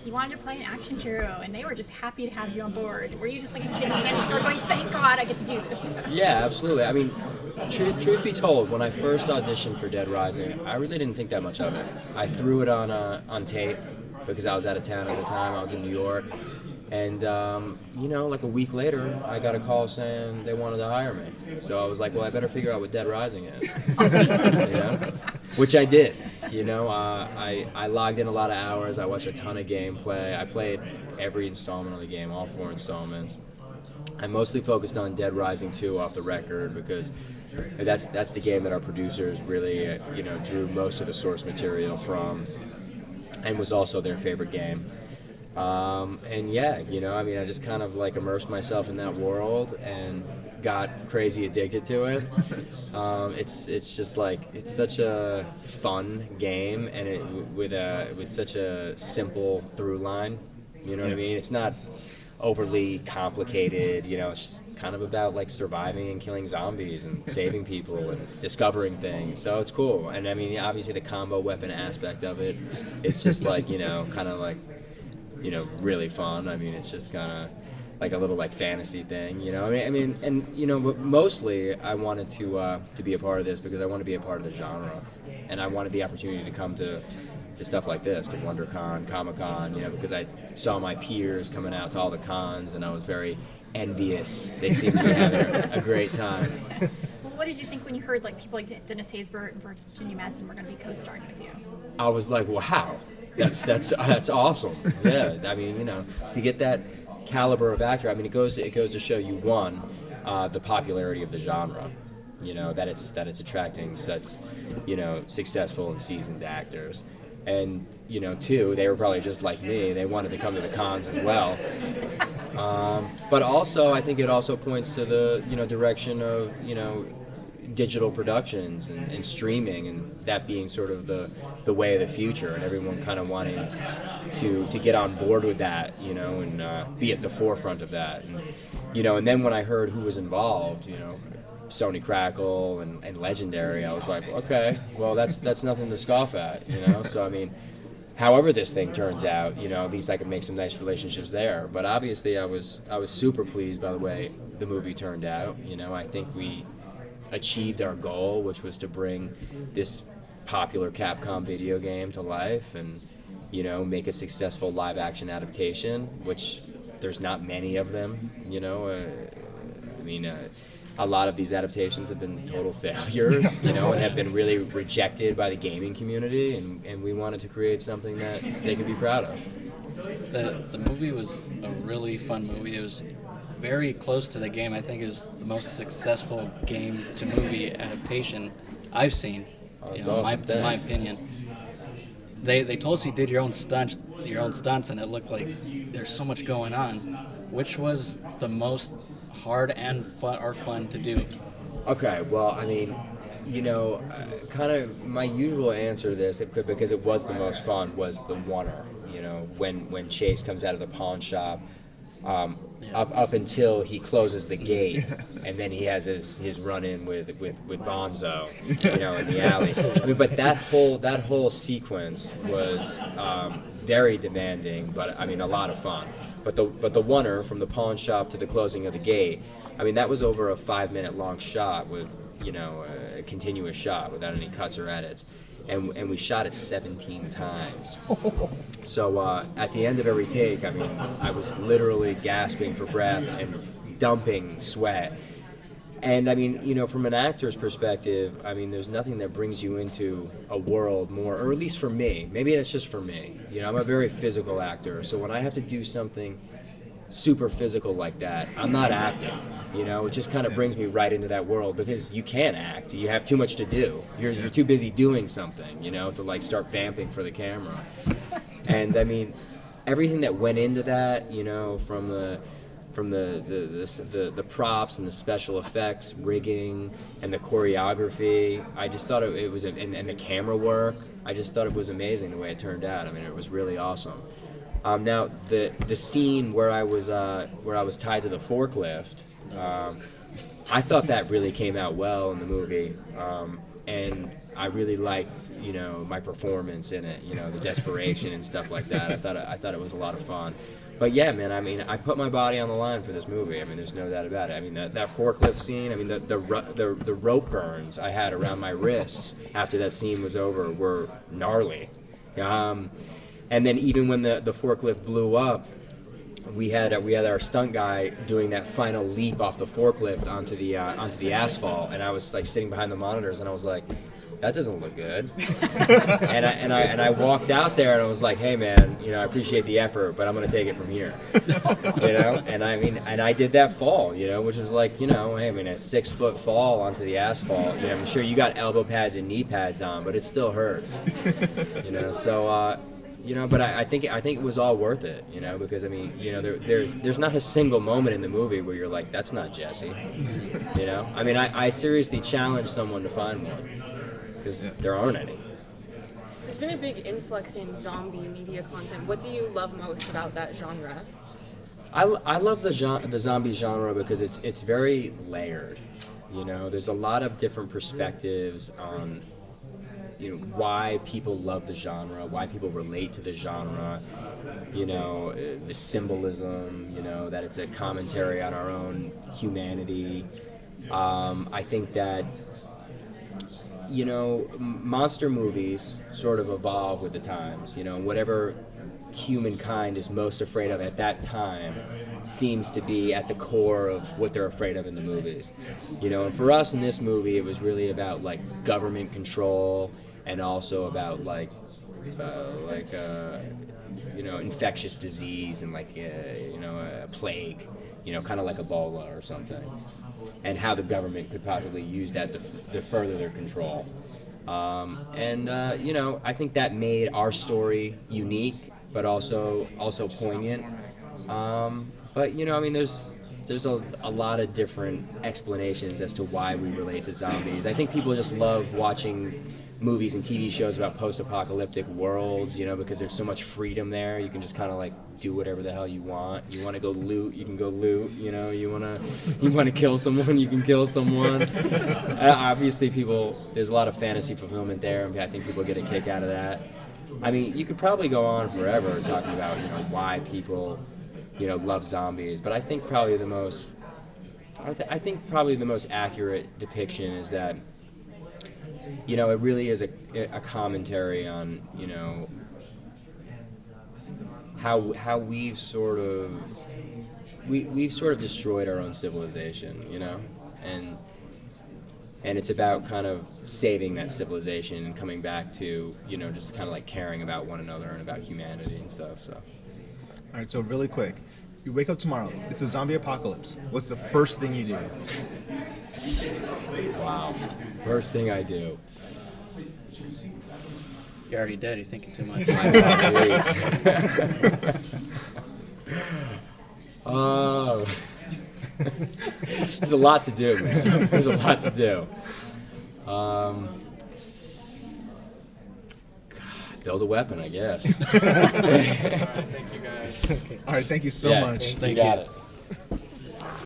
you wanted to play an action hero, and they were just happy to have you on board. Were you just like a kid in a candy store going, thank God I get to do this? Yeah, absolutely. I mean, truth be told, when I first auditioned for Dead Rising, I really didn't think that much of it. I threw it on tape because I was out of town at the time. I was in New York. And, like a week later, I got a call saying they wanted to hire me. So I was like, well, I better figure out what Dead Rising is. Which I did. I logged in a lot of hours. I watched a ton of gameplay. I played every installment of the game, all 4 installments. I mostly focused on Dead Rising 2 off the record because that's the game that our producers really, drew most of the source material from, and was also their favorite game. I just kind of like immersed myself in that world and got crazy addicted to it. It's just like, it's such a fun game, and with such a simple through line. You know what I mean? It's not overly complicated. It's just kind of about like surviving and killing zombies and saving people and discovering things. So it's cool. And I mean, obviously the combo weapon aspect of it, it's just like, kind of like, really fun. I mean, it's just kind of like a little like fantasy thing, but mostly I wanted to be a part of this because I want to be a part of the genre, and I wanted the opportunity to come to stuff like this, to WonderCon, Comic-Con, because I saw my peers coming out to all the cons, and I was very envious. They seemed to be having a great time. Well, what did you think when you heard like people like Dennis Haysbert and Virginia Madsen were going to be co-starring with you? I was like, wow. That's awesome. Yeah, I mean, to get that caliber of actor, I mean, it goes to show you, one, the popularity of the genre, that it's attracting such, successful and seasoned actors, and two, they were probably just like me. They wanted to come to the cons as well. But also, I think it also points to the direction of digital productions and streaming, and that being sort of the way of the future, and everyone kind of wanting to get on board with that, and be at the forefront of that. And then when I heard who was involved, Sony Crackle and Legendary, I was like, okay, well that's nothing to scoff at, So I mean, however this thing turns out, at least I can make some nice relationships there. But obviously I was super pleased by the way the movie turned out. I think we achieved our goal, which was to bring this popular Capcom video game to life and, make a successful live action adaptation, which there's not many of them, a lot of these adaptations have been total failures, and have been really rejected by the gaming community, and we wanted to create something that they could be proud of. The movie was a really fun movie. It was very close to the game. I think it was the most successful game to movie adaptation I've seen. That's awesome. In my opinion. They told us you did your own stunts, and it looked like there's so much going on. Which was the most hard and fun to do? Okay, well, I mean, kind of my usual answer to this, because it was the most fun, was the oneer. When Chase comes out of the pawn shop, up until he closes the gate, and then he has his run-in with Bonzo, in the alley. I mean, but that whole sequence was very demanding, but I mean, a lot of fun. But the oneer from the pawn shop to the closing of the gate, I mean, that was over a 5-minute long shot with a continuous shot without any cuts or edits. And we shot it 17 times. So at the end of every take, I mean, I was literally gasping for breath and dumping sweat. And I mean, from an actor's perspective, I mean, there's nothing that brings you into a world more, or at least for me, maybe that's just for me. I'm a very physical actor, so when I have to do something super physical like that, I'm not acting. It just kind of brings me right into that world, because you can't act. You have too much to do. You're too busy doing something, to like start vamping for the camera. And I mean, everything that went into that, from the props and the special effects, rigging, and the choreography, I just thought it was, and the camera work, I just thought it was amazing the way it turned out. I mean, it was really awesome. Now the scene where I was tied to the forklift, I thought that really came out well in the movie, and I really liked, you know, my performance in it, you know, the desperation and stuff like that. I thought it was a lot of fun. But yeah, man, I mean, I put my body on the line for this movie. I mean, there's no doubt about it. I mean, that forklift scene, I mean, the rope burns I had around my wrists after that scene was over were gnarly. And then even when the forklift blew up, we had our stunt guy doing that final leap off the forklift onto the asphalt, and I was like sitting behind the monitors, and I was like, that doesn't look good. and I walked out there, and I was like, hey man, you know, I appreciate the effort, but I'm gonna take it from here. You know, and I mean, and I did that fall, you know, which was like, you know, hey, I mean, a 6-foot fall onto the asphalt. You know, I'm sure you got elbow pads and knee pads on, but it still hurts. You know, so. You know, but I think it was all worth it, you know, because I mean, you know, there's not a single moment in the movie where you're like, that's not Jesse, you know. I mean, I seriously challenge someone to find one, because there aren't any. There's been a big influx in zombie media content. What do you love most about that genre? I love the zombie genre because it's very layered, you know. There's a lot of different perspectives on, you know, why people love the genre, why people relate to the genre, you know, the symbolism, you know, that it's a commentary on our own humanity. I think that, you know, monster movies sort of evolve with the times, you know, whatever humankind is most afraid of at that time seems to be at the core of what they're afraid of in the movies, you know. And for us in this movie, it was really about like government control, and also about like you know, infectious disease and like you know, a plague, you know, kind of like Ebola or something, and how the government could possibly use that to further their control. You know, I think that made our story unique, but also poignant. But you know, I mean, there's a lot of different explanations as to why we relate to zombies. I think people just love watching movies and TV shows about post-apocalyptic worlds, you know, because there's so much freedom there. You can just kind of like do whatever the hell you want. You want to go loot, you can go loot. You know, you want to kill someone, you can kill someone. Obviously, there's a lot of fantasy fulfillment there, and I think people get a kick out of that. I mean, you could probably go on forever talking about, you know, why people, you know, love zombies, but I think probably the most accurate depiction is that, you know, it really is a commentary on, you know, how we've sort of destroyed our own civilization, you know, and it's about kind of saving that civilization and coming back to, you know, just kind of like caring about one another and about humanity and stuff. So. All right, so really quick, you wake up tomorrow, it's a zombie apocalypse. What's the first thing you do? Wow. First thing I do. You're already dead. You're thinking too much. Oh. There's a lot to do, man. There's a lot to do. God, build a weapon, I guess. All right, thank you guys. Okay. All right, thank you so much. You got it.